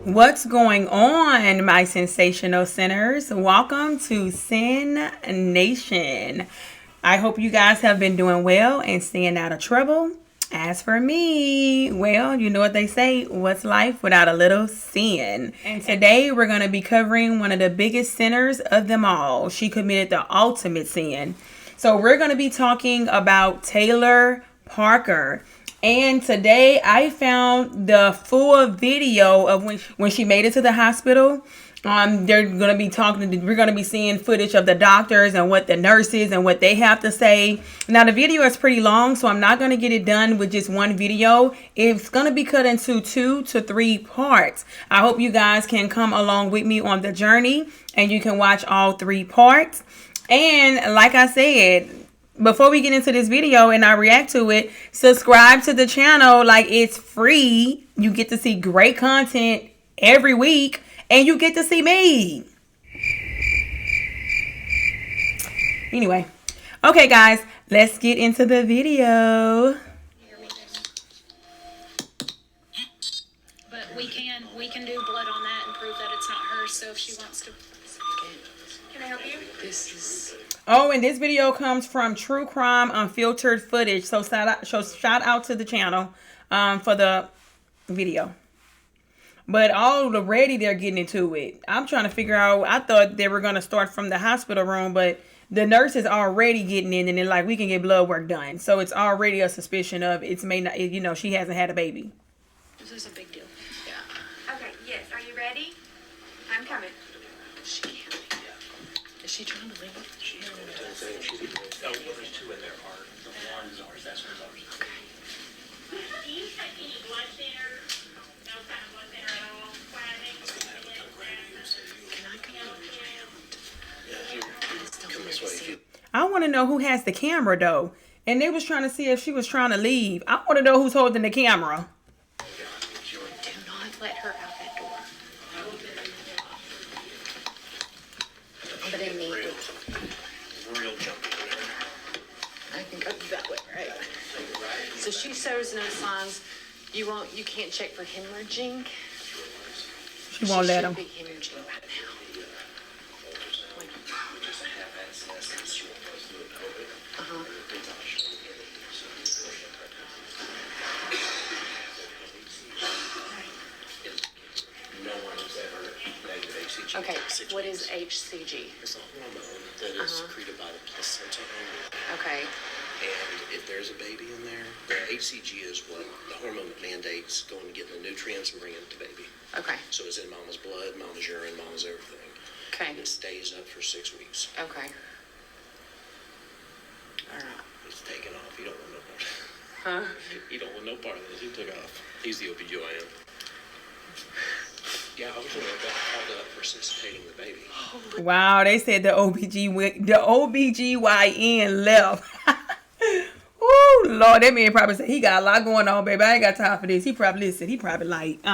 What's going on, my sensational sinners? Welcome to Sin Nation. I hope you guys have been doing well and staying out of trouble. As for me, well, you know what they say, what's life without a little sin? And today we're going to be covering one of the biggest sinners of them all. She committed the ultimate sin. So we're going to be talking about Taylor Parker. And today I found the full video of when she made it to the hospital. They're going to be we're going to be seeing footage of the doctors and what the nurses and what they have to say. Now the video is pretty long, so I'm not going to get it done with just one video. It's going to be cut into 2 to 3 parts. I hope you guys can come along with me on the journey and you can watch all 3 parts. And like I said, before we get into this video and I react to it, subscribe to the channel. Like, it's free. You get to see great content every week and you get to see me. Anyway, okay guys, let's get into the video. But we can do blood on that and prove that it's not hers. So if she wants to, can I help you? This is. Oh, and this video comes from True Crime Unfiltered Footage. So shout out to the channel for the video. But already they're getting into it. I'm trying to figure out. I thought they were going to start from the hospital room, but the nurse is already getting in and they're like, we can get blood work done. So it's already a suspicion of it's may not, you know, she hasn't had a baby. this is a big deal. Yeah. Okay, yes. Are you ready? I'm coming. She can't. Is she trying to leave? She is. Oh, well, there's 2 in there. The one's ours, that's ours. Okay. Do you take any blood thinner? No kind of blood thinner at all? Can I come over Yeah, come this way. If you, I want to know who has the camera though. And they was trying to see if she was trying to leave. I want to know who's holding the camera. Do not let her out that door. But immediately. real jumpy in there. I can go that way, right? So she shows no signs. You can't check for hemorrhaging. She won't let him. She should be hemorrhaging right now. Uh-huh. No one has ever negative HCG. Okay, what is HCG? It's a hormone that is secreted by the placenta only. Okay. And if there's a baby in there, the HCG is what the hormone that mandates going and getting the nutrients and bringing it to baby. Okay. So it's in mama's blood, mama's urine, mama's everything. Okay. And it stays up for 6 weeks. Okay. All right. It's taken off. You don't want no part. Huh? You don't want no part of this. He took off. He's the OBGYN. Yeah, I was wondering about called up resuscitating the baby. Wow, they said the OBGYN left. Oh Lord, that man probably said he got a lot going on, baby. I ain't got time for this. He probably like,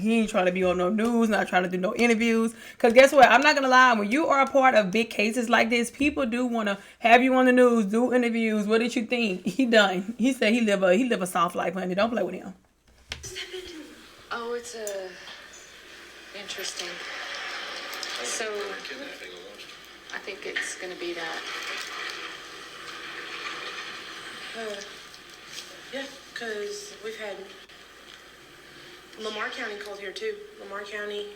he ain't trying to be on no news, not trying to do no interviews. Cause guess what? I'm not gonna lie, when you are a part of big cases like this, people do wanna have you on the news, do interviews. What did you think? He done. He said he live a soft life, honey. Don't play with him. Oh, it's interesting. So Kidnapping almost. I think it's gonna be that. Yeah, because we've had Lamar County called here too. Lamar County,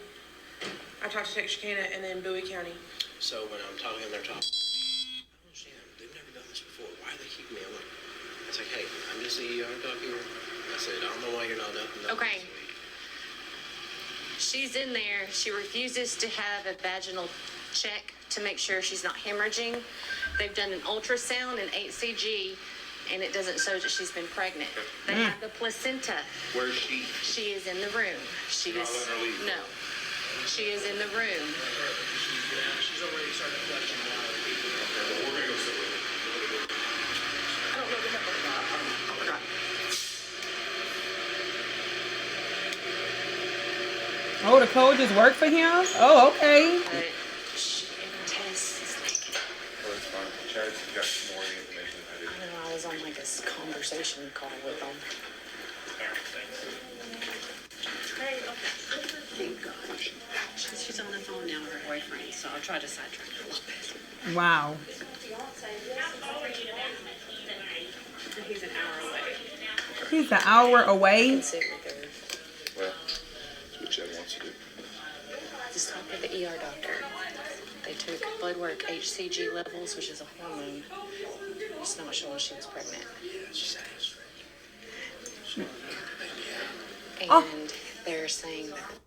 I talked to Texarkana, and then Bowie County. So when I'm talking, they're talking. I don't understand. They've never done this before. Why are they keeping me? I'm like, it's like, hey, I'm just the ER talking. I said, I don't know why you're not up. Okay. She's in there. She refuses to have a vaginal check to make sure she's not hemorrhaging. They've done an ultrasound and HCG, and it doesn't show that she's been pregnant. They have the placenta. Where's she? She is in the room. She Not is letting her leave. no. She is in the room. She's already started questioning a lot of people. We're going to go sit with her. I don't know what happened. Oh, the code just worked for him? Oh, okay. But Tess is like, Well, it's fine. Chad's got more information than I do. I know I was on like a conversation call with them. Hey, okay. Thank God. She's on the phone now with her boyfriend, so I'll try to sidetrack her a little bit. Wow. He's an hour away. He's an hour I away. can sit with her. Well, that's what Chad wants to do. Just talk with the ER doctor. They took blood work, HCG levels, which is a hormone. It's not showing she was pregnant. And they're saying that.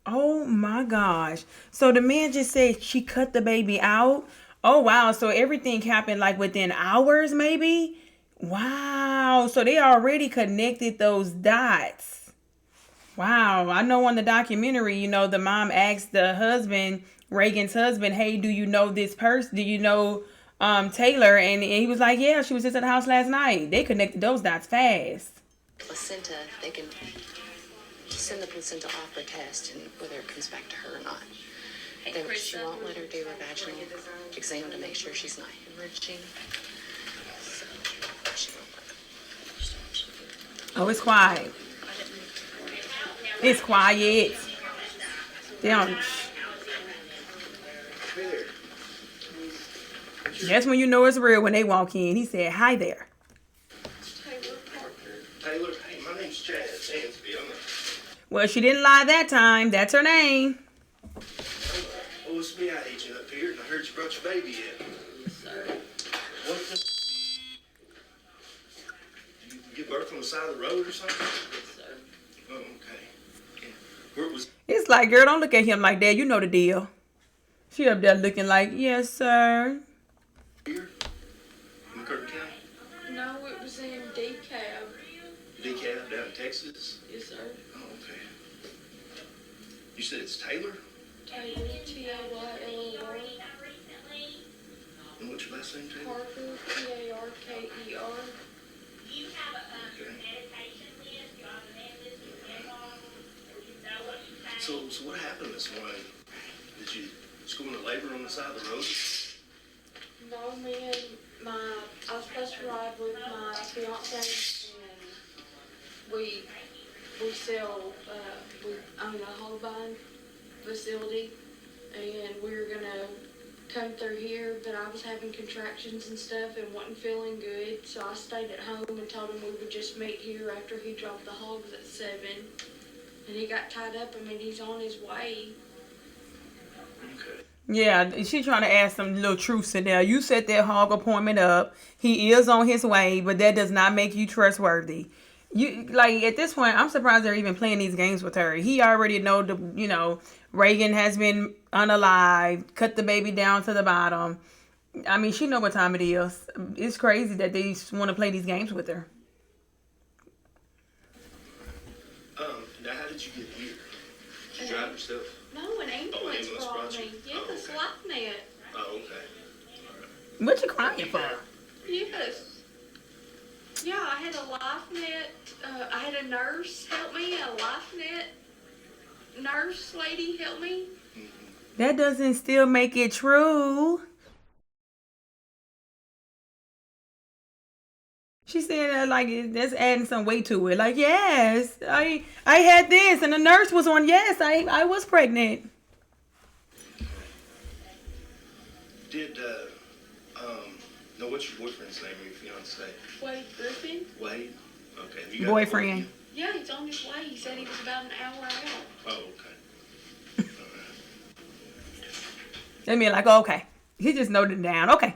Oh my gosh. So the man just said she cut the baby out. Oh wow. So everything happened like within hours, maybe? Wow. So they already connected those dots. Wow. I know on the documentary, you know, the mom asked the husband, Reagan's husband, hey, do you know this person? Do you know Taylor? And he was like, yeah, she was just at the house last night. They connected those dots fast. Placenta, they can send the placenta off for test and whether it comes back to her or not. She won't let her do a vaginal exam to make sure she's not hemorrhaging. So she won't let her. Oh, it's quiet. It's quiet. They don't. That's when you know it's real when they walk in. He said, hi there. Taylor, hey, my name's Chad Sansby. Well, she didn't lie that time. That's her name. Oh, it's me, I agent up here, and I heard you brought your baby in. Yes, sir. What the? Did you give birth on the side of the road or something? Yes, sir. Oh, okay. Yeah. Where was? It's like, girl, don't look at him like that. You know the deal. She up there looking like, yes, sir. Here? In Kirk County? No, it was in DeKalb. DeKalb down in Texas? Yes, sir. Oh, okay. You said it's Taylor? Taylor, Taylor. And what's your last name, Taylor? Parker, Parker. You have a Okay. medication list, you have a med list, you know what you take. So what happened this morning? Did you just go into labor on the side of the road? No, me and I was supposed to ride with my fiance, and we sell, we own a whole buying facility, and we were gonna come through here, but I was having contractions and stuff and wasn't feeling good, so I stayed at home and told him we would just meet here after he dropped the hogs at 7, and he got tied up. I mean, he's on his way. Okay. Yeah, she trying to add some little truths in there. You set that hog appointment up. He is on his way, but that does not make you trustworthy. You like at this point, I'm surprised they're even playing these games with her. He already know Reagan has been unalived, cut the baby down to the bottom. I mean, she know what time it is. It's crazy that they want to play these games with her. Now how did you get here? Did you drive yourself? No, an ambulance ambulance brought brought you? me. Yes, Oh, okay. LifeNet. Oh, okay. What you crying for? Yes. Yeah, I had a LifeNet. I had a nurse help me. A LifeNet nurse lady help me. That doesn't still make it true. She said that like that's adding some weight to it. Like, yes, I had this, and the nurse was on. Yes, I was pregnant. Did no? What's your boyfriend's name or your fiance? Wade Griffin. Wade. Okay. Have you got Boyfriend. Yeah, he's on his way. He said he was about an hour out. Oh, okay. They mean like, oh, okay, he just noted it down. Okay.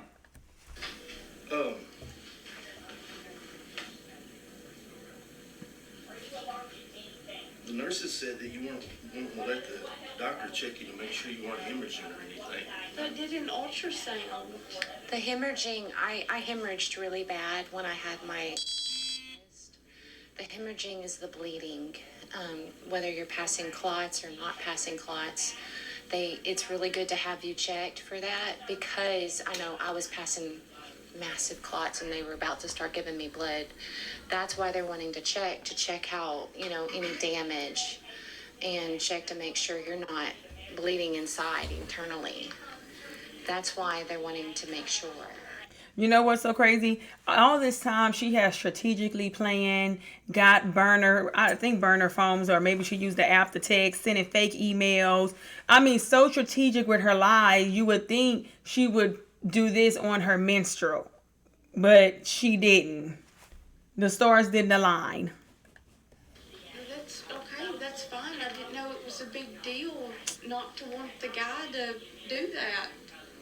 The nurses said that you weren't to let the doctor check you to make sure you weren't hemorrhaging or anything. They did an ultrasound. The hemorrhaging, I hemorrhaged really bad when I had my. The hemorrhaging is the bleeding, whether you're passing clots or not passing clots. It's really good to have you checked for that because I know I was passing massive clots and they were about to start giving me blood. That's why they're wanting to check how, any damage and check to make sure you're not bleeding inside internally. That's why they're wanting to make sure. You know what's so crazy? All this time she has strategically planned, got burner, I think burner phones, or maybe she used the app to text, sending fake emails. I mean, so strategic with her lies. You would think she would do this on her menstrual, but she didn't. The stars didn't align. That's okay, that's fine. I didn't know it was a big deal not to want the guy to do that.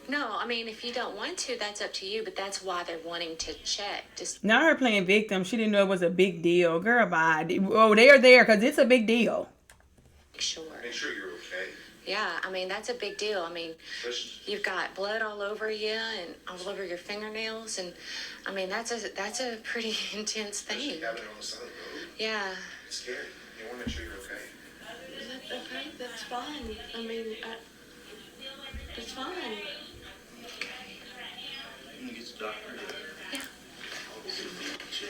No, I mean, if you don't want to, that's up to you, but that's why they're wanting to check. Just Not her playing victim. She didn't know it was a big deal. Girl, bye. Oh, they are there because it's a big deal. make sure. Make sure you're okay. Yeah, I mean, that's a big deal. I mean, Especially, you've got blood all over you and all over your fingernails, and I mean, that's a pretty intense especially thing. having it on the side of the road. Yeah. It's scary. You want to make sure you're okay. Okay, that's fine. I mean, it's fine. You can get the doctor. Yeah. Check.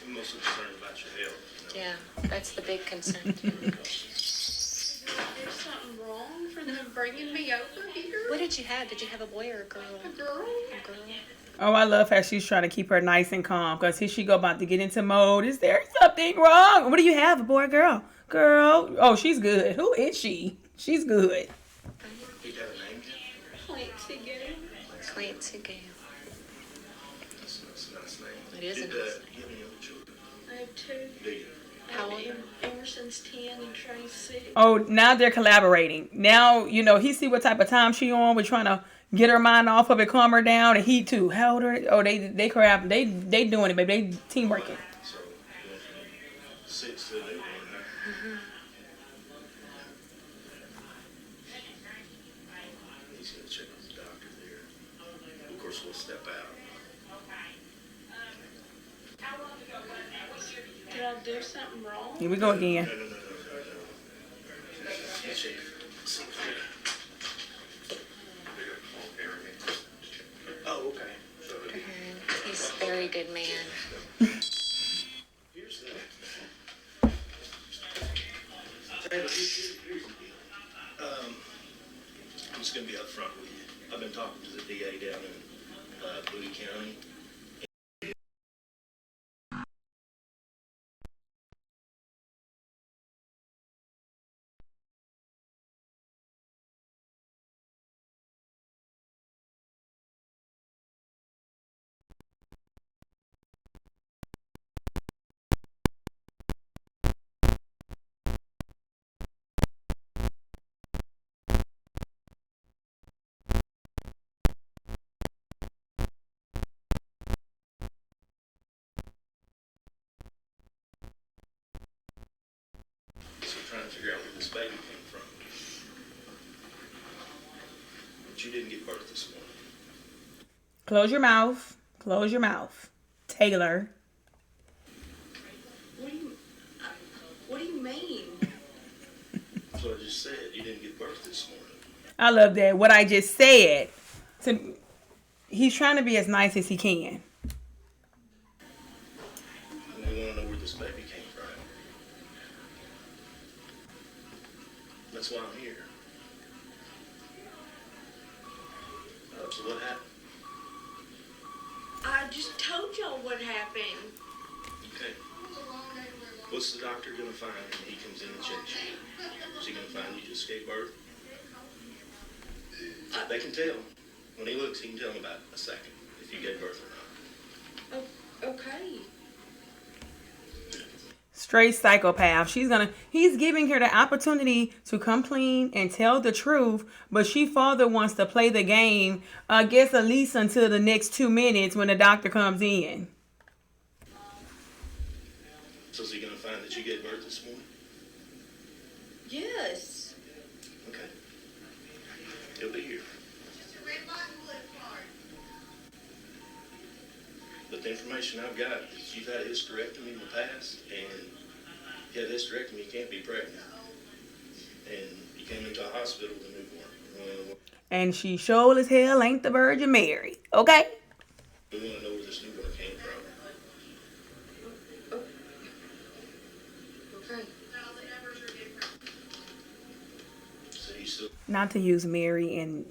I'm mostly concerned about your health. Yeah, that's the big concern too. Is there something wrong for them bringing me over here? What did you have? Did you have a boy or a girl? A girl? A girl. Oh, I love how she's trying to keep her nice and calm because here she go about to get into mode. Is there something wrong? What do you have, a boy or girl? Girl. Oh, she's good. Who is she? She's good. You got a name? Clancy Gale. Clancy Gale. That's a nice name. It is a Did, nice you have any other children? I have two. Do you? How old? Emerson's 10 and Trey's 6. Oh, now they're collaborating. Now, you know, he see what type of time she on. We're trying to get her mind off of it, calm her down. And he too. How old are they? Oh, they crap. They doing it, baby. They team working. So, you went from 6 to 8 one now. He's gonna check with the doctor there. Of course, we'll step out. Did I do something wrong? Here we go again. No. You check. See if oh, okay. So, He's a very good man. here's the. Here's the deal. I'm just gonna be upfront with you. I've been talking to the DA down in Bowie County. So we're trying to figure out where this baby came from. But you didn't give birth this morning. Close your mouth. Close your mouth. Taylor. What do you mean? That's what I just said. You didn't give birth this morning. I love that. What I just said. So he's trying to be as nice as he can. And we want to know where this baby came from. That's why I'm here. So what happened? I just told y'all what happened. Okay. What's the doctor gonna find when he comes in and checks you? Is he gonna find you just gave birth? They can tell. When he looks, he can tell in about a second if you gave birth or not. Okay. Straight psychopath. He's giving her the opportunity to come clean and tell the truth, but she further wants to play the game, I guess at least until the next 2 minutes when the doctor comes in. So is he gonna find that you gave birth this morning? Yes. Okay. He'll be here. But the information I've got is you've had a hysterectomy in the past, and if you had a hysterectomy, you can't be pregnant. And you came into a hospital with a newborn. And she sure as hell ain't the Virgin Mary. Okay? We want to know where this newborn came from. Okay. So you still Not to use Mary and,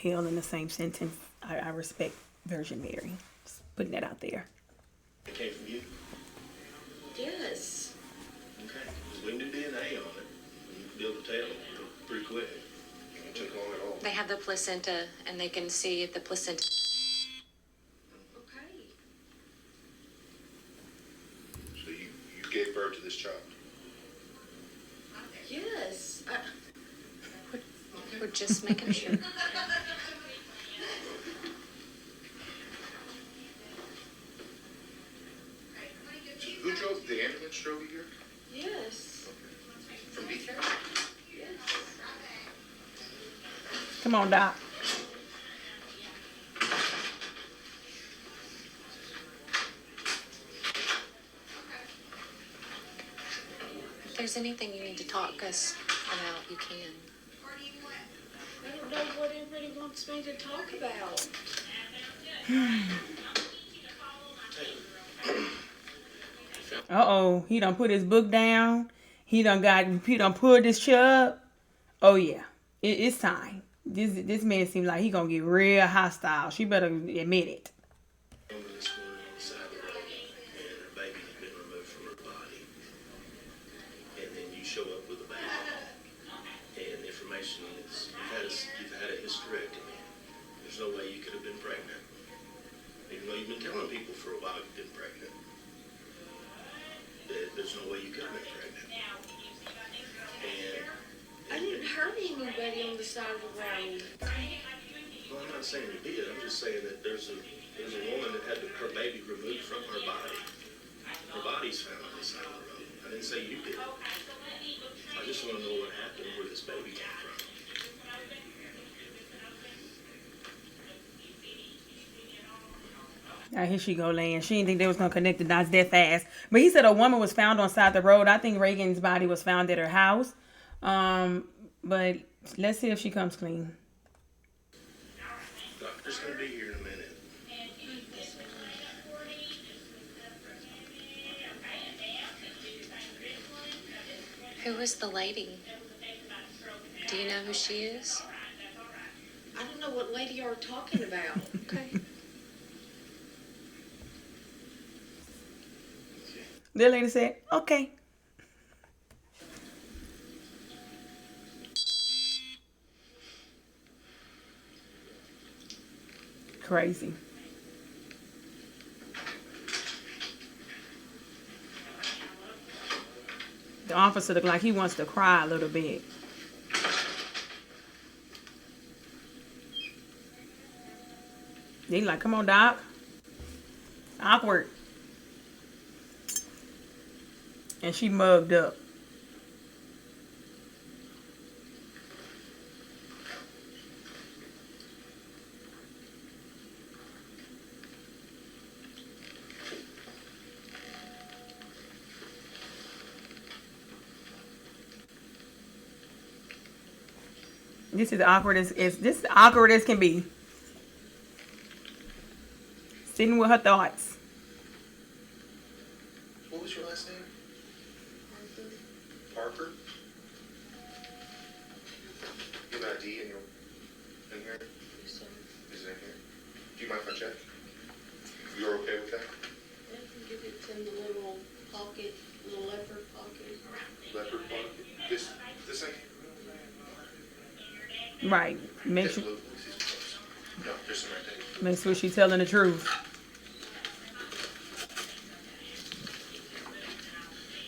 hell in the same sentence. I respect Virgin Mary. Just putting that out there. It came from you? Yes. Okay. 'Cause we can do DNA on it. And be able to tell pretty quick. It won't take long at all. They have the placenta, and they can see if the placenta. Okay. So you gave birth to this child? Yes. We're just making sure. Who drove the ambulance? Drove you here? Yes. From Beacon? Yes. Come on, Doc. If there's anything you need to talk us about, you can. I don't know what everybody wants me to talk about. Uh-oh. He done put his book down. He done pulled his chub. Oh, yeah. It's time. This man seems like he gonna get real hostile. She better admit it. Over this woman on the side of the road, and her baby has been removed from her body. And then you show up with a baby. And the information is you've had a hysterectomy. There's no way you could have been pregnant. Even though you've been telling people for a while you've been pregnant. There's no way you could have been pregnant. And I didn't hurt anybody on the side of the road. well, I'm not saying you did. I'm just saying that there's a woman that had her baby removed from her body. Her body's found on the side of the road. I didn't say you did. I just want to know what happened, where this baby came from. Now here she go laying. She didn't think they was gonna connect the dots that fast. But he said a woman was found on side the road. I think Reagan's body was found at her house. But let's see if she comes clean. Doctor's gonna be here in a minute. Who is the lady? Do you know who she is? I don't know what lady you're talking about. Okay. The lady said, okay. Crazy. The officer looked like he wants to cry a little bit. They like, come on, Doc. Awkward. And she mugged up. This is awkward as awkward as can be. Sitting with her thoughts. What was your last name? Parker? You have an ID in here? Is it in here? Do you mind if I check? You're okay with that? I think it's in the little pocket, little leopard pocket. Leopard pocket? This thing? Right. Make Yes, sure, look, this is close. No, there's some right there. make sure she's telling the truth.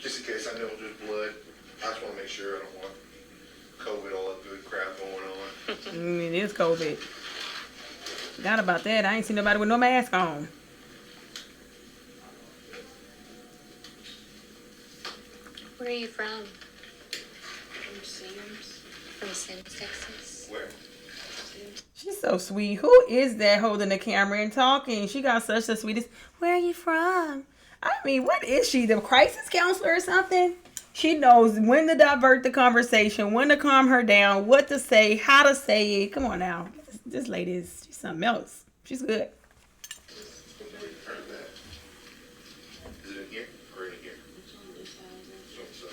Just in case I know there's blood, I just want to make sure I don't want COVID, all that good crap going on. It is COVID. Forgot about that. I ain't seen nobody with no mask on. Where are you from? From Sims. From Sims, Texas. Where? She's so sweet. Who is that holding the camera and talking? She got such the sweetest. Where are you from? I mean, what is she? The crisis counselor or something? She knows when to divert the conversation, when to calm her down, what to say, how to say it. Come on now. This lady is she's something else. She's good. Heard that. Is it in here or in here? It's on this side. So.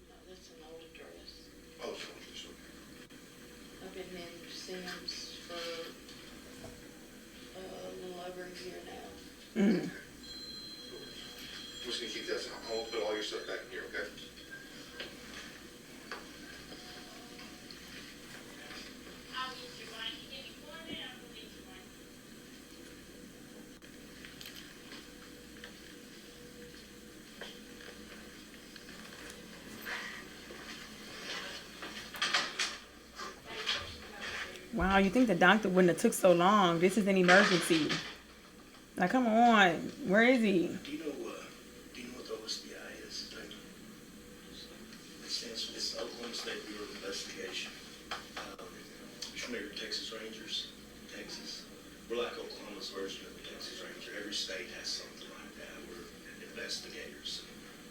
No, that's Sims for a little over a year now. Mm. I'm just gonna keep this. I'll put all your stuff back in here, okay? I'll get you one. Give me 4 minutes, I'll get you one. Wow, you think the doctor wouldn't have took so long? This is an emergency. Like, come on. Where is he? Do you know what the OSBI is? It stands for it's Oklahoma State Bureau of Investigation. You familiar with Texas Rangers? Texas. We're like Oklahoma's version of the Texas Ranger. Every state has something like that. We're investigators.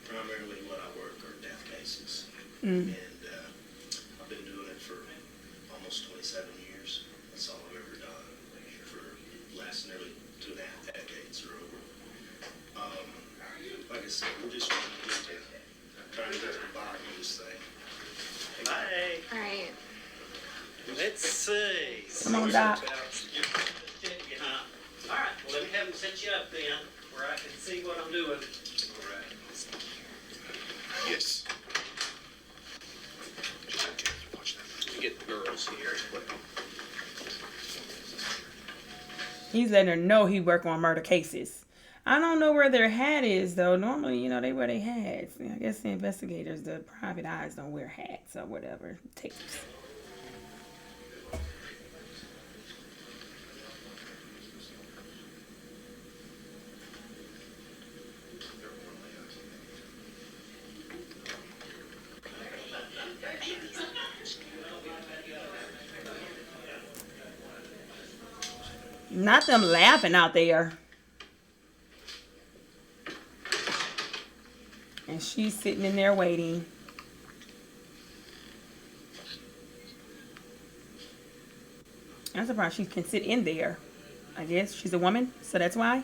Primarily what I work are death cases. Mm. And I've been doing it for almost 27 years. That's all I've ever done for the last nearly 2.5 decades or over. Like I said, we're just trying to get to the bottom of this thing. Bye. All right. Let's see. Come on, Doc. All right, well, let me have them set you up then, where I can see what I'm doing. All right. Yes. Watch that. Let me get the girls here. He's letting her know he work on murder cases. I don't know where their hat is, though. Normally, you know, they wear their hats. I guess the investigators, the private eyes, don't wear hats or whatever. Tapes. Not them laughing out there. And she's sitting in there waiting. I'm surprised she can sit in there. I guess she's a woman, so that's why.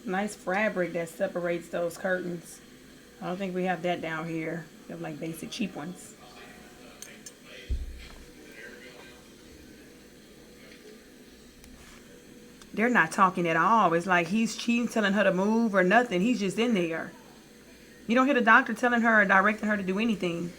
Nice fabric that separates those curtains. I don't think we have that down here. We have like basic cheap ones. They're not talking at all. It's like she's telling her to move or nothing. He's just in there. You don't hear the doctor telling her or directing her to do anything.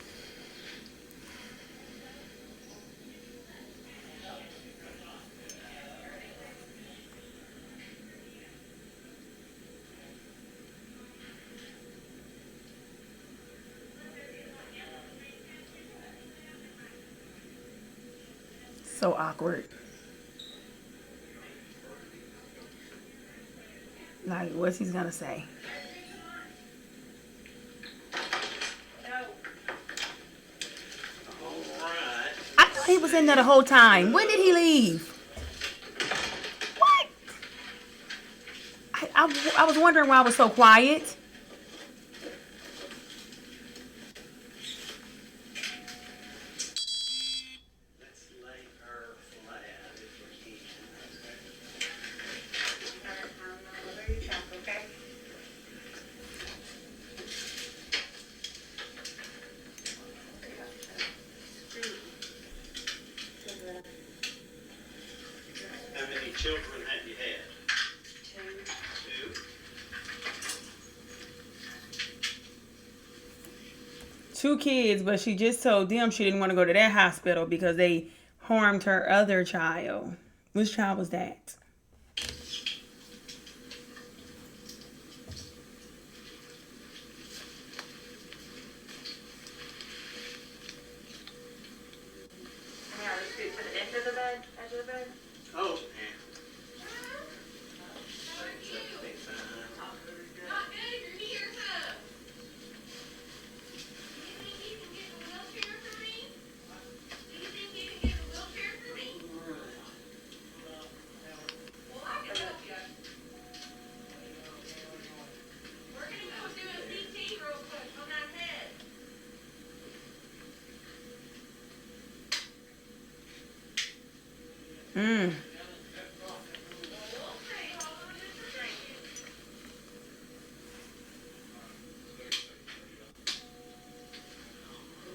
So awkward. Like, what's he gonna say? All right. I thought he was in there the whole time. When did he leave? What? I was wondering why I was so quiet. Let's lay her flat if we can. Okay. How many children have you had? Two. 2 kids, but she just told them she didn't want to go to that hospital because they harmed her other child. Which child was that? Now let's scoot to the end of the bed, edge of the bed. Oh, yeah. That'd be fine. Mm.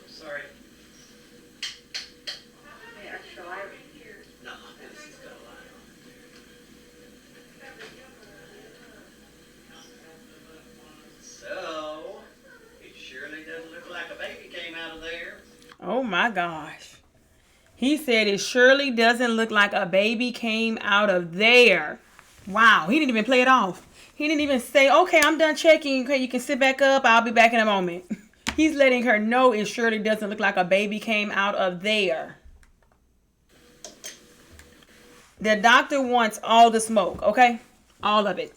Sorry. Any extra light? No, this is got a light on. So, it surely doesn't look like a baby came out of there. Oh my gosh. He said it surely doesn't look like a baby came out of there. Wow. He didn't even play it off. He didn't even say, okay, I'm done checking. Okay, you can sit back up. I'll be back in a moment. He's letting her know it surely doesn't look like a baby came out of there. The doctor wants all the smoke, okay? All of it.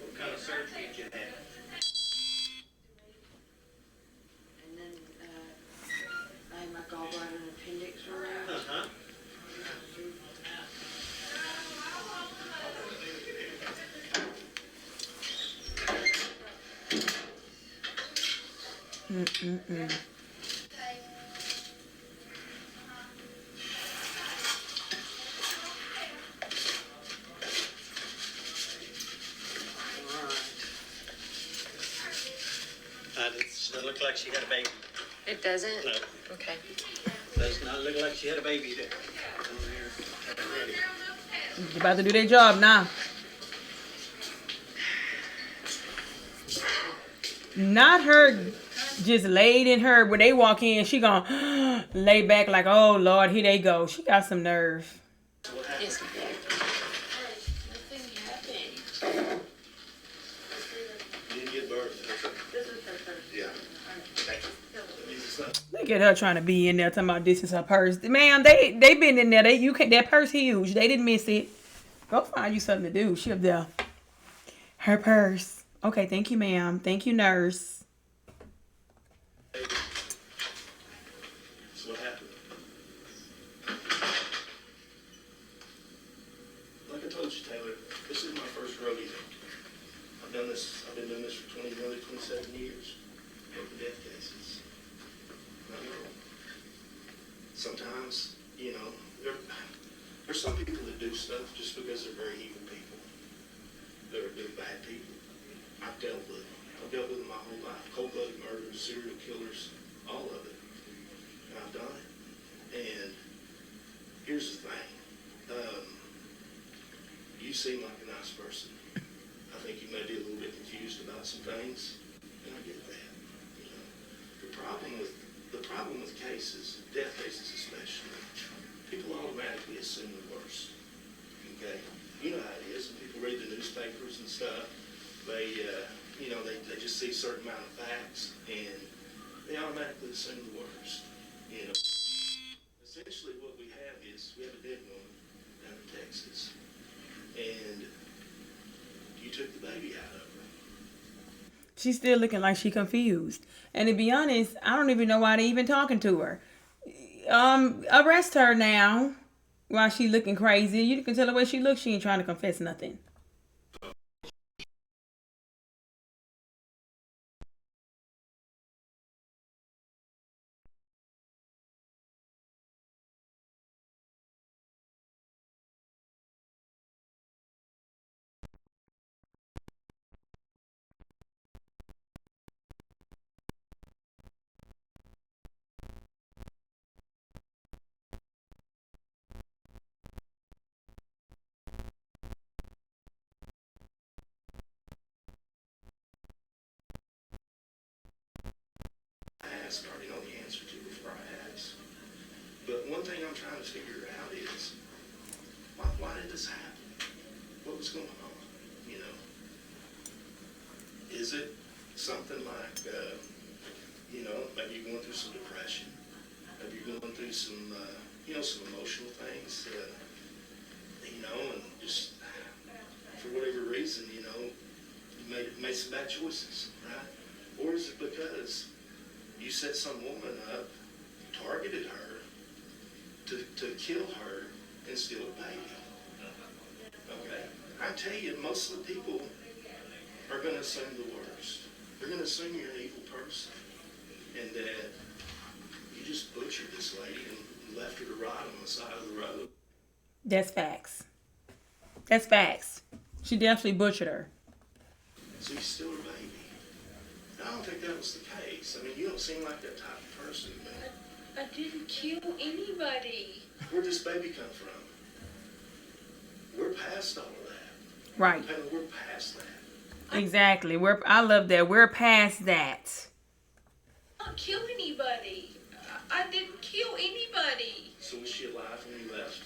What kind of surgery did you have? And then, I had my gallbladder and appendix removed. Uh-huh. Mm-mm-mm. It doesn't look like she had a baby. It doesn't? No, Okay. does not look like she had a baby there. You're about to do their job now. Not her just laid in her when they walk in. She gonna lay back like, oh Lord, here they go. She got some nerve. Yes, ma'am. Nothing happened. You didn't give birth. This is her first. Yeah. That means it's not. Look at her trying to be in there talking about this is her purse. Man, they been in there. That purse huge. They didn't miss it. Go find you something to do. She up there. Her purse. Okay, thank you, ma'am. Thank you, nurse. So what happened? Like I told you, Taylor, this is my first rodeo. I've been doing this for 27 years. Working death cases. I know. Sometimes, there's some people that do stuff just because they're very evil people. They're bad people. I've dealt with them. I've dealt with them my whole life. Cold-blooded murderers, serial killers, all of it. And I've done it. And here's the thing. You seem like a nice person. I think you may be a little bit confused about some things, and I get that. The problem with cases, death cases especially, people automatically assume the worst. Okay, you know how it is. When people read the newspapers and stuff, they just see a certain amount of facts and they automatically assume the worst. Essentially, what we have is we have a dead woman down in Texas, and you took the baby out of her. She's still looking like she confused. And to be honest, I don't even know why they even talking to her. Arrest her now while she looking crazy. You can tell the way she looks. She ain't trying to confess nothing. I already know the answer to before I ask. But one thing I'm trying to figure out is, why did this happen? What was going on? Is it something like, maybe you're going through some depression? Maybe you're going through some, some emotional things, and just for whatever reason, you made some bad choices, right? Or is it because you set some woman up targeted her to kill her and steal her baby. Okay? I tell you, most of the people are going to assume the worst. They're going to assume you're an evil person and that you just butchered this lady and left her to rot on the side of the road. That's facts. That's facts. She definitely butchered her. So you steal her baby. I don't think that was the case. I mean, you don't seem like that type of person, man. I didn't kill anybody. Where'd this baby come from? We're past all of that. Right. Hannah, we're past that. Exactly. I love that. We're past that. I didn't kill anybody. I didn't kill anybody. So was she alive when you left?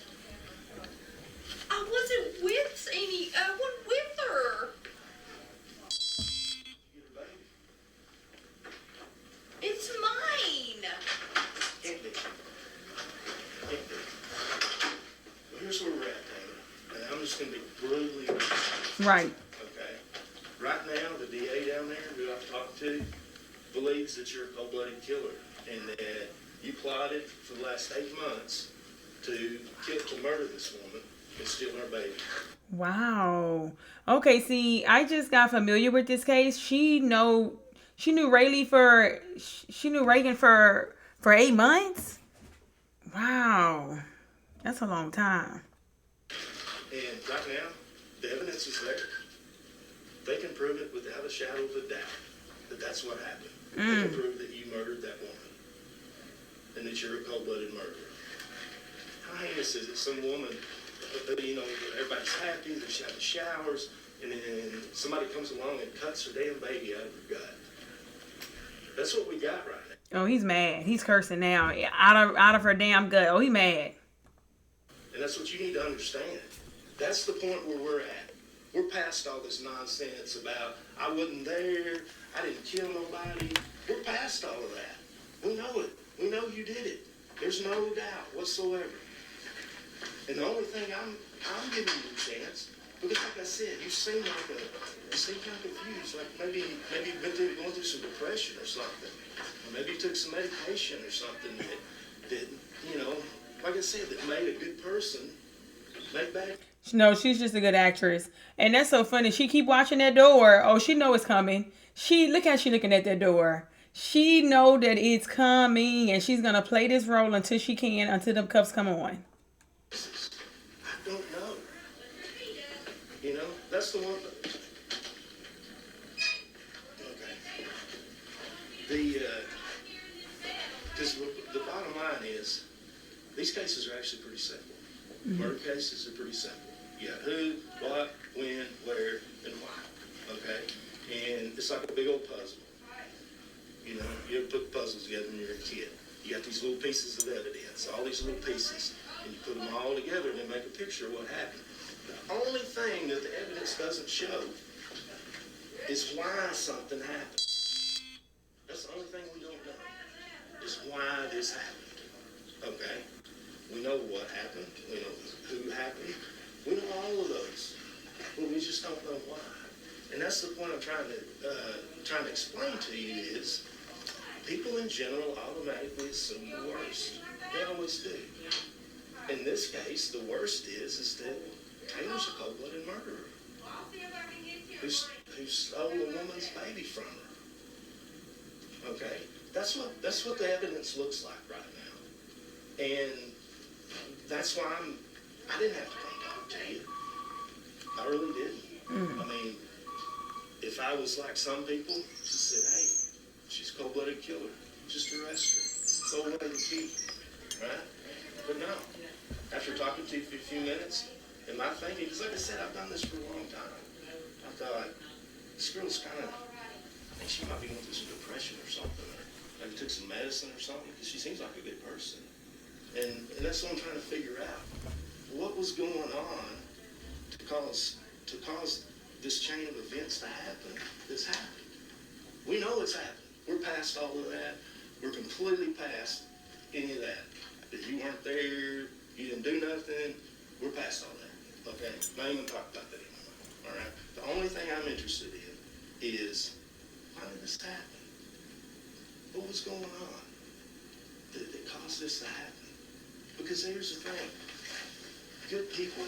I wasn't with I wasn't with her. You get her baby. It's mine. Can't be. Can't be. Well, here's where we're at, Taylor. And I'm just going to be brutally honest. Right. Okay? Right now, the DA down there who I've talked to believes that you're a cold-blooded killer and that you plotted for the last 8 months to murder this woman and steal her baby. Wow. Okay, see, I just got familiar with this case. She knew Reagan for 8 months? Wow. That's a long time. And right now, the evidence is there. They can prove it without a shadow of a doubt that that's what happened. They can prove that you murdered that woman and that you're a cold-blooded murderer. How heinous is it? Some woman, everybody's happy, they're having showers, and then somebody comes along and cuts her damn baby out of her gut. That's what we got right now. Oh, he's mad. He's cursing now. Out of her damn gut. Oh, he mad. And that's what you need to understand. That's the point where we're at. We're past all this nonsense about, I wasn't there, I didn't kill nobody. We're past all of that. We know it. We know you did it. There's no doubt whatsoever. And the only thing I'm giving you a chance, because like I said, you seem kind of confused, like maybe you've been going through some depression or something. Or maybe you took some medication or something that like I said, that made a good person make bad. No, she's just a good actress. And that's so funny. She keep watching that door. Oh, she know it's coming. Look how she looking at that door. She know that it's coming, and she's gonna play this role until the cuffs come on. I don't know. That's the one. Okay. Because the bottom line is, these cases are actually pretty simple. Murder cases are pretty simple. You got who, what, when, where, and why. Okay? And it's like a big old puzzle. You ever put puzzles together when you're a kid. You got these little pieces of evidence, all these little pieces, and you put them all together and they make a picture of what happened. The only thing that the evidence doesn't show is why something happened. That's the only thing we don't know, is why this happened. Okay? We know what happened. We know who happened. We know all of those, but we just don't know why. And that's the point I'm trying to explain to you is people in general automatically assume the worst. They always do. In this case, the worst is that Taylor's a cold-blooded murderer who stole a woman's baby from her. Okay? That's what the evidence looks like right now. And that's why I didn't have to come talk to you. I really didn't. I mean, if I was like some people, just said, hey, she's a cold-blooded killer, just arrest her. Go away and keep her, right? But no. After talking to you for a few minutes, and my thinking, because like I said, I've done this for a long time. I thought, this girl's I think she might be going through some depression or something, or maybe took some medicine or something, because she seems like a good person. And that's what I'm trying to figure out. What was going on to cause this chain of events to happen that's happened? We know it's happened. We're past all of that. We're completely past any of that. That you weren't there, you didn't do nothing. We're past all that. Okay? Not even talk about that anymore. All right? The only thing I'm interested in is, why did this happen? What was going on? that caused this to happen. Because here's the thing, good people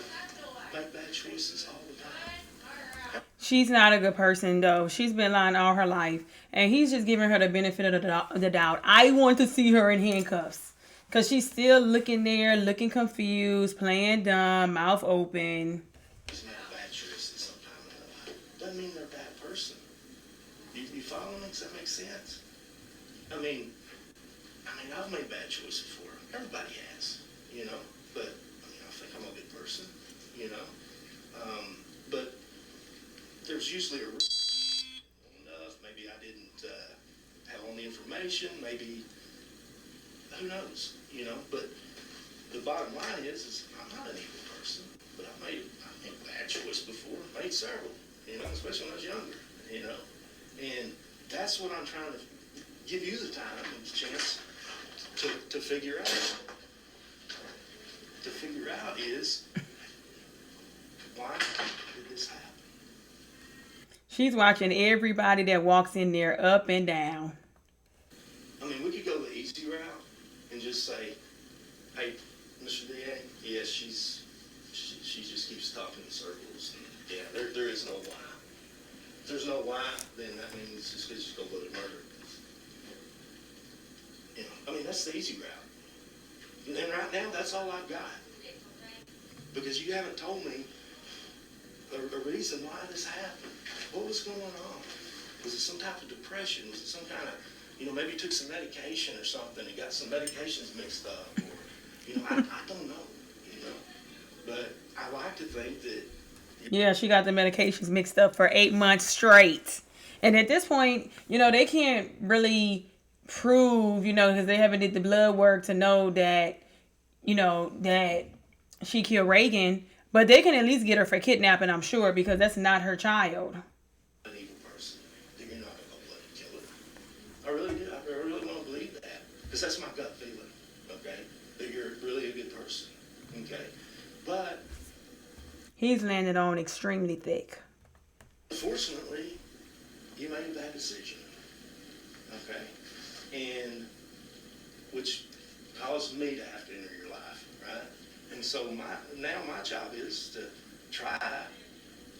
make bad choices all the time. She's not a good person, though. She's been lying all her life. And he's just giving her the benefit of the doubt. I want to see her in handcuffs. Because she's still looking there, looking confused, playing dumb, mouth open. She's made bad choices sometime in their life. Doesn't mean they're a bad person. You follow me? Does that make sense? I mean, I've made bad choices before. Everybody has, you know. But, I think I'm a good person, you know. But there's usually a enough. Maybe I didn't have all the information. Maybe, who knows, you know. But the bottom line is I'm not an evil person. But I made a bad choice before. Made several, you know, especially when I was younger, you know. And that's what I'm trying to give you the time and the chance to figure out. To figure out is, why did this happen? She's watching everybody that walks in there up and down. I mean, we could go the easy route and just say, hey, Mr. DA, yes, she just keeps talking in circles. And yeah, there is no why. If there's no why, then that means it's just go vote murder. You know, I mean, that's the easy route. And then right now, that's all I've got. Because you haven't told me a reason why this happened. What was going on? Was it some type of depression? Was it some kind of, maybe you took some medication or something and got some medications mixed up? Or, I don't know, But I like to think that... Yeah, she got the medications mixed up for 8 months straight. And at this point, they can't really prove, because they haven't did the blood work to know that, that she killed Reagan. But they can at least get her for kidnapping, I'm sure, because that's not her child. An evil person, then you're not going to let her kill her. I really do. I really want to believe that. Because that's my gut feeling, okay? That you're really a good person, okay? But... he's landed on extremely thick. Unfortunately, you made a bad decision, okay? And which caused me to have to enter your life, right? And so now my job is to try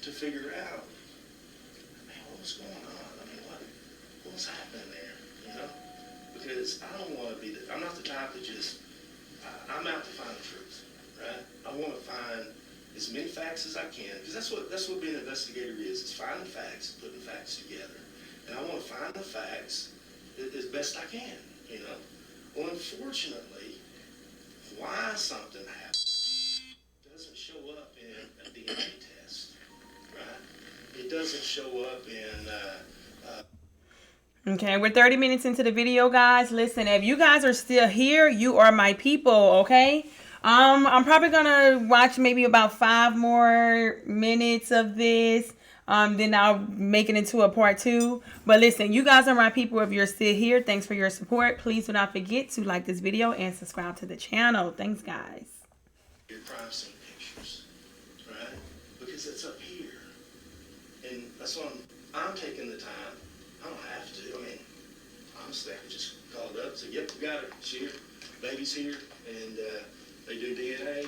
to figure out, man, what was going on? I mean, what was happening there, Because I don't want to be I'm not the type that just, I'm out to find the truth, right? I want to find as many facts as I can, because that's what being an investigator is finding facts, putting facts together. And I want to find the facts as best I can, Well, unfortunately, why something happened doesn't show up in a DNA test, right? It doesn't show up in... Okay, we're 30 minutes into the video, guys. Listen, if you guys are still here, you are my people, okay? I'm probably gonna watch maybe about 5 more minutes of this. Then I'll make it into a part 2. But listen, you guys are my people. If you're still here, thanks for your support. Please do not forget to like this video and subscribe to the channel. Thanks, guys. Your crime scene pictures, right? Because it's up here. And that's why I'm taking the time. I don't have to. I mean, honestly, I could just call it up and say, yep, we got her. She's here. Baby's here. And they do DNA,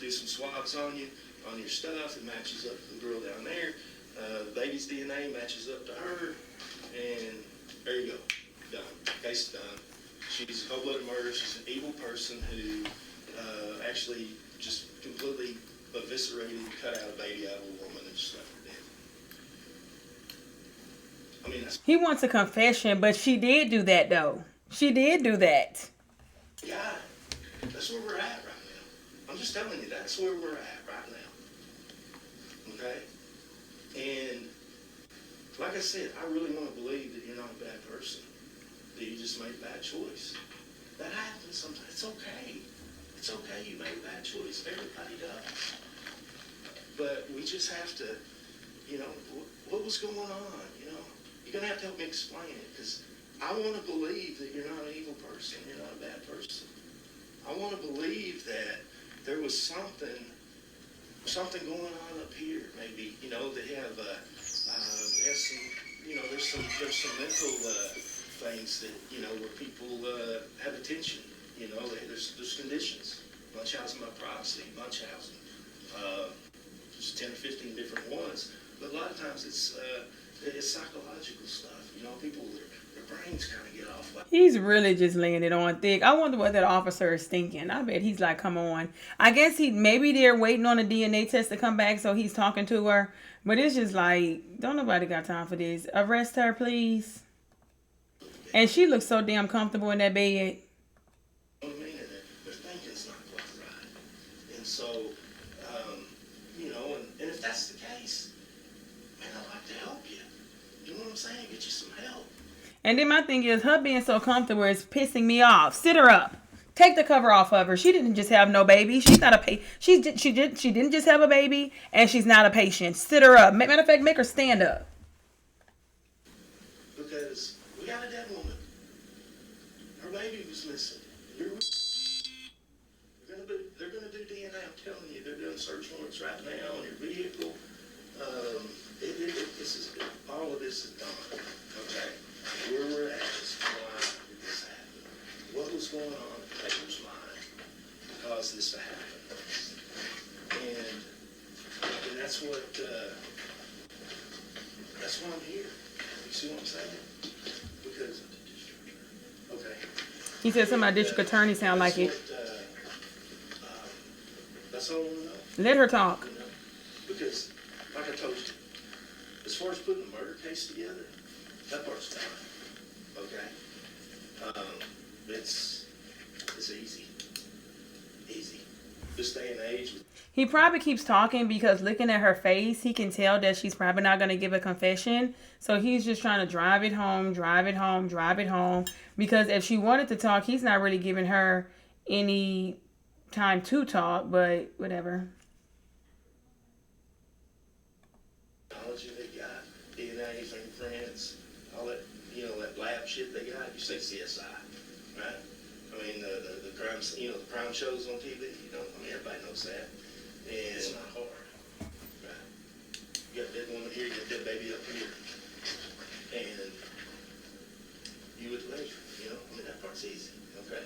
do some swabs on you, on your stuff. It matches up to the girl down there. Baby's DNA matches up to her. And there you go. Done. Case done. She's a cold-blooded murderer. She's an evil person who actually just completely eviscerated and cut out a baby out of a woman and just left her dead. I mean, that's... He wants a confession, but she did do that, though. She did do that. Yeah, that's where we're at right now. I'm just telling you, that's where we're at right now. Okay? And like I said, I really want to believe that you're not a bad person, that you just made a bad choice. That happens sometimes. It's okay. It's okay you made a bad choice. Everybody does. But we just have to, what was going on, You're going to have to help me explain it, because I want to believe that you're not an evil person, you're not a bad person. I want to believe that there was something going on up here, maybe, they have some, there's some mental things that, where people have attention You know, there's conditions. Bunch housing by proxy, bunch housing. There's 10 or 15 different ones. But a lot of times it's psychological stuff. You know, people, their brains kind of get off. Like, He's really just laying it on thick. I wonder what that officer is thinking. I bet he's like, come on. I guess maybe they're waiting on a DNA test to come back, so he's talking to her. But it's just like, don't nobody got time for this. Arrest her, please. And she looks so damn comfortable in that bed. you know what I mean? And their thinking's not quite right. And so, you know, and if that's the case, man, I'd like to help you. You know what I'm saying? Get you some help. And then my thing is, her being so comfortable is pissing me off. Sit her up. Take the cover off of her. She didn't just have no baby. She's not a she didn't just have a baby, and she's not a patient. Sit her up. Matter of fact, make her stand up. Because we got a dead woman. Her baby was missing. They're gonna do DNA. I'm telling you, they're doing search warrants right now on your vehicle. All of this is done. Okay, where we're at is why did this happen? What was going on in the paper's mind to cause this to happen? And that's why I'm here. You see what I'm saying? Because, okay. He said somebody district attorney sound like it. That's all I want to know. Let her talk. You know? Because, like I told you, as far as putting a murder case together, that part's done. Okay? It's easy. Easy. This day and age. He probably keeps talking because looking at her face, he can tell that she's probably not going to give a confession. So he's just trying to drive it home. Because if she wanted to talk, he's not really giving her any time to talk, but whatever. Technology they got, DNA, fingerprints, all that, you know, that lab shit they got. You say CSI, right? I mean, the crime, you know, the crime shows on TV. You know, I mean, everybody knows that. And it's not hard, right? You got a dead woman here, you got a dead baby up here, and you with the laser, you know? I mean, that part's easy, okay?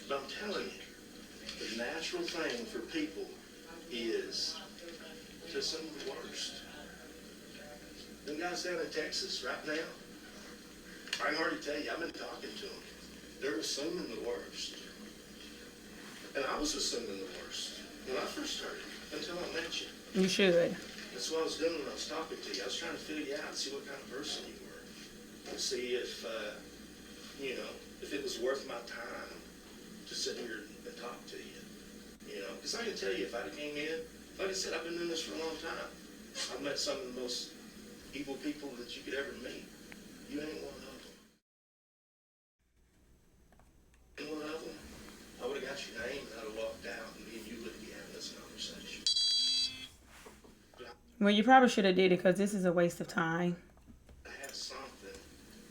But I'm telling you, the natural thing for people is to assume the worst. Them guys down in Texas right now, I can already tell you, I've been talking to them. They're assuming the worst. And I was assuming the worst when I first started, until I met you. You should. That's what I was doing when I was talking to you. I was trying to figure you out, see what kind of person you were. To see if, you know, if it was worth my time to sit here and talk to you. You know, because I can tell you, if I came in, like I said, I've been doing this for a long time. I've met some of the most evil people that you could ever meet. You ain't one of them. Ain't one of them. I would have got your name and I'd have walked out and me and you wouldn't be having this conversation. Well, you probably should have did it because this is a waste of time. I have something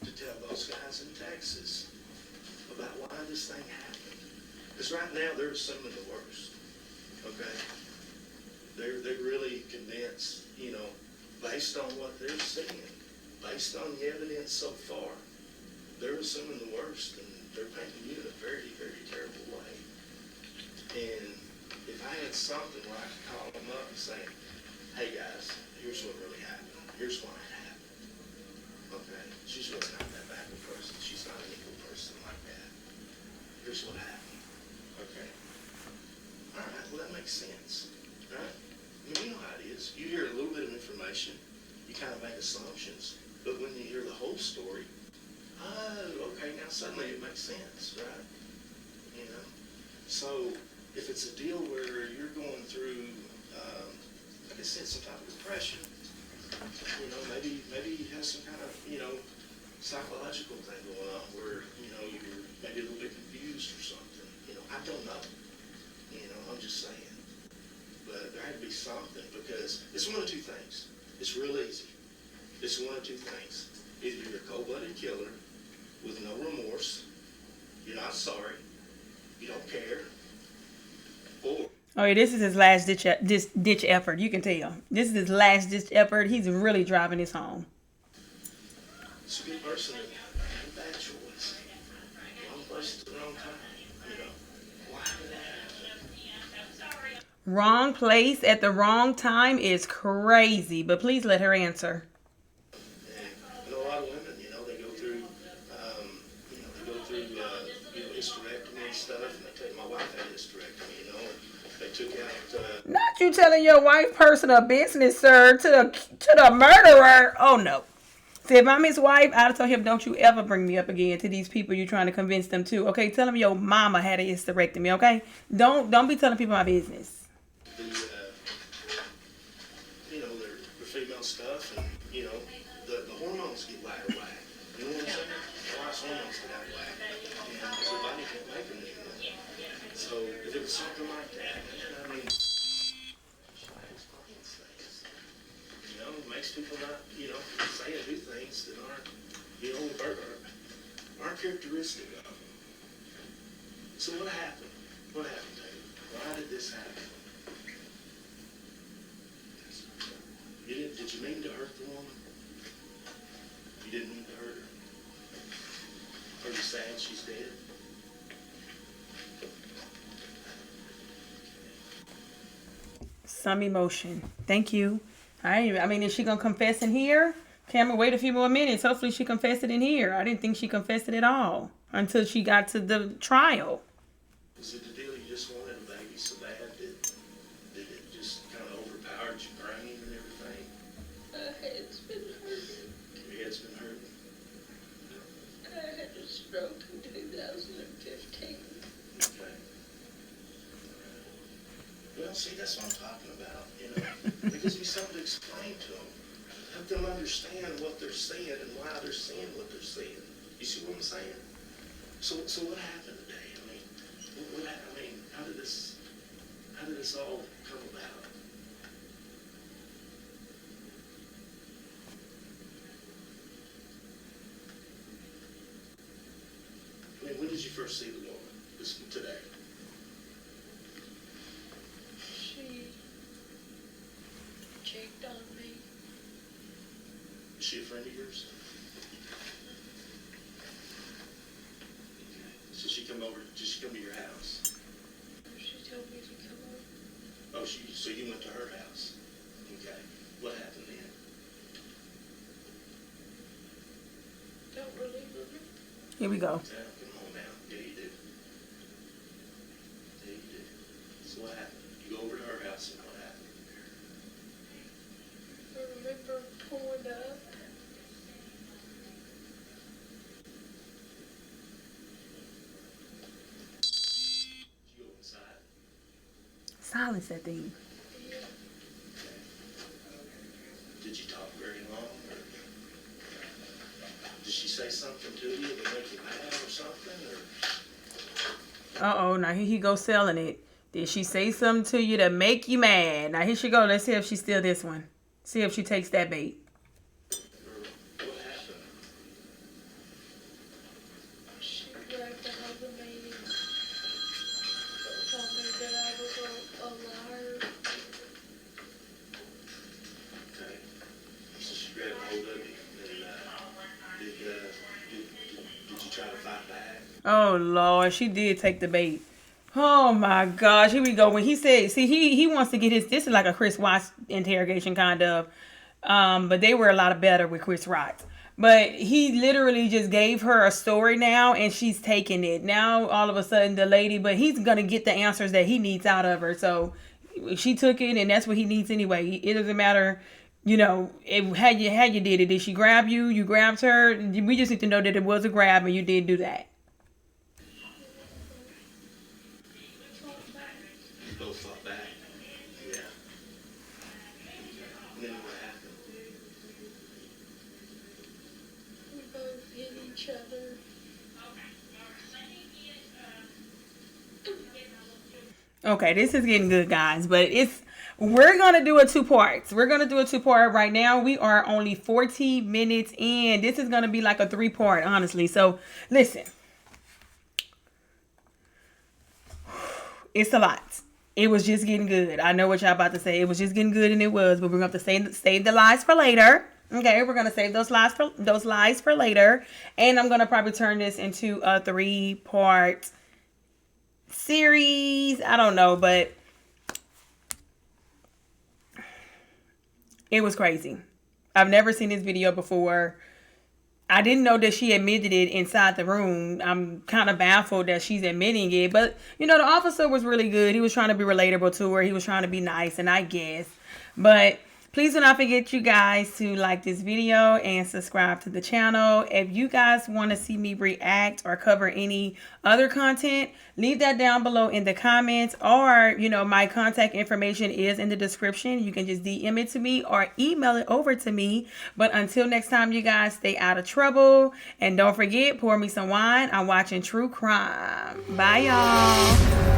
to tell those guys in Texas about why this thing happened. Because right now they're assuming the worst. Okay? They're really convinced, you know, based on what they're seeing, based on the evidence so far, they're assuming the worst, and they're painting you in a very, very terrible way. And if I had something where I could call them up and say, hey guys, here's what really happened. Here's why it happened. Okay? She's really not that bad of a person. She's not an evil person like that. Here's what happened. Okay? All right, well that makes sense. Right? I mean, you know how it is. You hear a little bit of information, you kind of make assumptions. But when you hear the whole story, oh, okay, now suddenly it makes sense, right? You know? So, if it's a deal where you're going through, like I said, some type of depression, you know, maybe you have some kind of, you know, psychological thing going on where, you know, you're maybe a little bit confused or something. You know, I don't know. You know, I'm just saying. But there had to be something, because it's one of two things. It's real easy. It's one of two things. Either you're a cold-blooded killer with no remorse, you're not sorry, you don't care, or... Oh yeah, this is his last ditch effort. You can tell. This is his last ditch effort. He's really driving this home. It's a good person and a bad choice. Wrong place at the wrong time. I Wrong place at the wrong time is crazy, but please let her answer. And a lot of women, they go through, hysterectomy and stuff, and they take, my wife had hysterectomy, and they took out, Not you telling your wife personal business, sir, to the murderer. Oh no. See, if I'm his wife, I'd tell him, don't you ever bring me up again to these people you're trying to convince them to. Okay, tell them your mama had a hysterectomy. Okay, don't be telling people my business. the female stuff, and, the hormones get out of whack. You know what I'm saying? The wife's hormones get out of whack, and her body can't make them anymore. So if it was something like that, I mean, she explains things. Makes people not, say and do things that aren't characteristic of them. So what happened? What happened, David? Why did this happen? Did you mean to hurt the woman? You didn't mean to hurt her? Are you sad she's dead? Some emotion. Thank you. I mean, is she gonna confess in here? Cameron, wait a few more minutes. Hopefully she confessed it in here. I didn't think she confessed it at all until she got to the trial. Is it the deal you just wanted a baby so bad that it just kind of overpowered your brain and everything? My head's been hurting. Your head's been hurting? I had a stroke in 2015. Okay. Well, see, that's what I'm talking about, It gives me something to explain to them. Help them understand what they're seeing and why they're seeing what they're seeing. You see what I'm saying? So what happened today? How did this all come about? When did you first see the woman? Today? She checked on me. Is she a friend of yours? So did she come to your house? She told me to come over. Oh, so you went to her house? Okay. What happened then? Don't really remember. Here we go. Come on now. Yeah, you do. Yeah, you do. So what happened? You go over to her house and what happened? I remember pulling up. Did you go inside? Silence that thing. Yeah. Did you talk very long? Or did she say something to you to make you mad or something? Or Uh-oh, now here he goes selling it. Did she say something to you to make you mad? Now here she go. Let's see if she's still this one. See if she takes that bait. what happened? She grabbed a hold of me and told me that I was a liar. Okay. So she grabbed hold of you and did you try to fight back? Oh Lord, she did take the bait. Oh my gosh, here we go. When he said, see, he wants to get this is like a Chris Watts interrogation kind of. But they were a lot better with Chris Watts. But he literally just gave her a story now and she's taking it. Now all of a sudden the lady, but he's gonna get the answers that he needs out of her. So she took it and that's what he needs anyway. It doesn't matter, how you did it. Did she grab you? You grabbed her? We just need to know that it was a grab and you did do that. You both fought back? Yeah. And then what happened? We both hit each other. Okay, this is getting good, guys, but we're gonna do a 2 parts. We're gonna do a 2-part right now. We are only 40 minutes in. This is gonna be like a 3-part, honestly. So listen, it's a lot. It was just getting good. I know what y'all about to say. It was just getting good, and it was. But we're gonna have to save the lies for later. Okay, we're gonna save those lies for later, and I'm gonna probably turn this into a 3-part series. I don't know, but It was crazy. I've never seen this video before. I didn't know that she admitted it inside the room. I'm kind of baffled that she's admitting it. But, you know, the officer was really good. He was trying to be relatable to her. He was trying to be nice, and I guess. But please do not forget, you guys, to like this video and subscribe to the channel. If you guys want to see me react or cover any other content, leave that down below in the comments, or, you know, my contact information is in the description. You can just DM it to me or email it over to me. But until next time, you guys, stay out of trouble. And don't forget, pour me some wine. I'm watching true crime. Bye, y'all.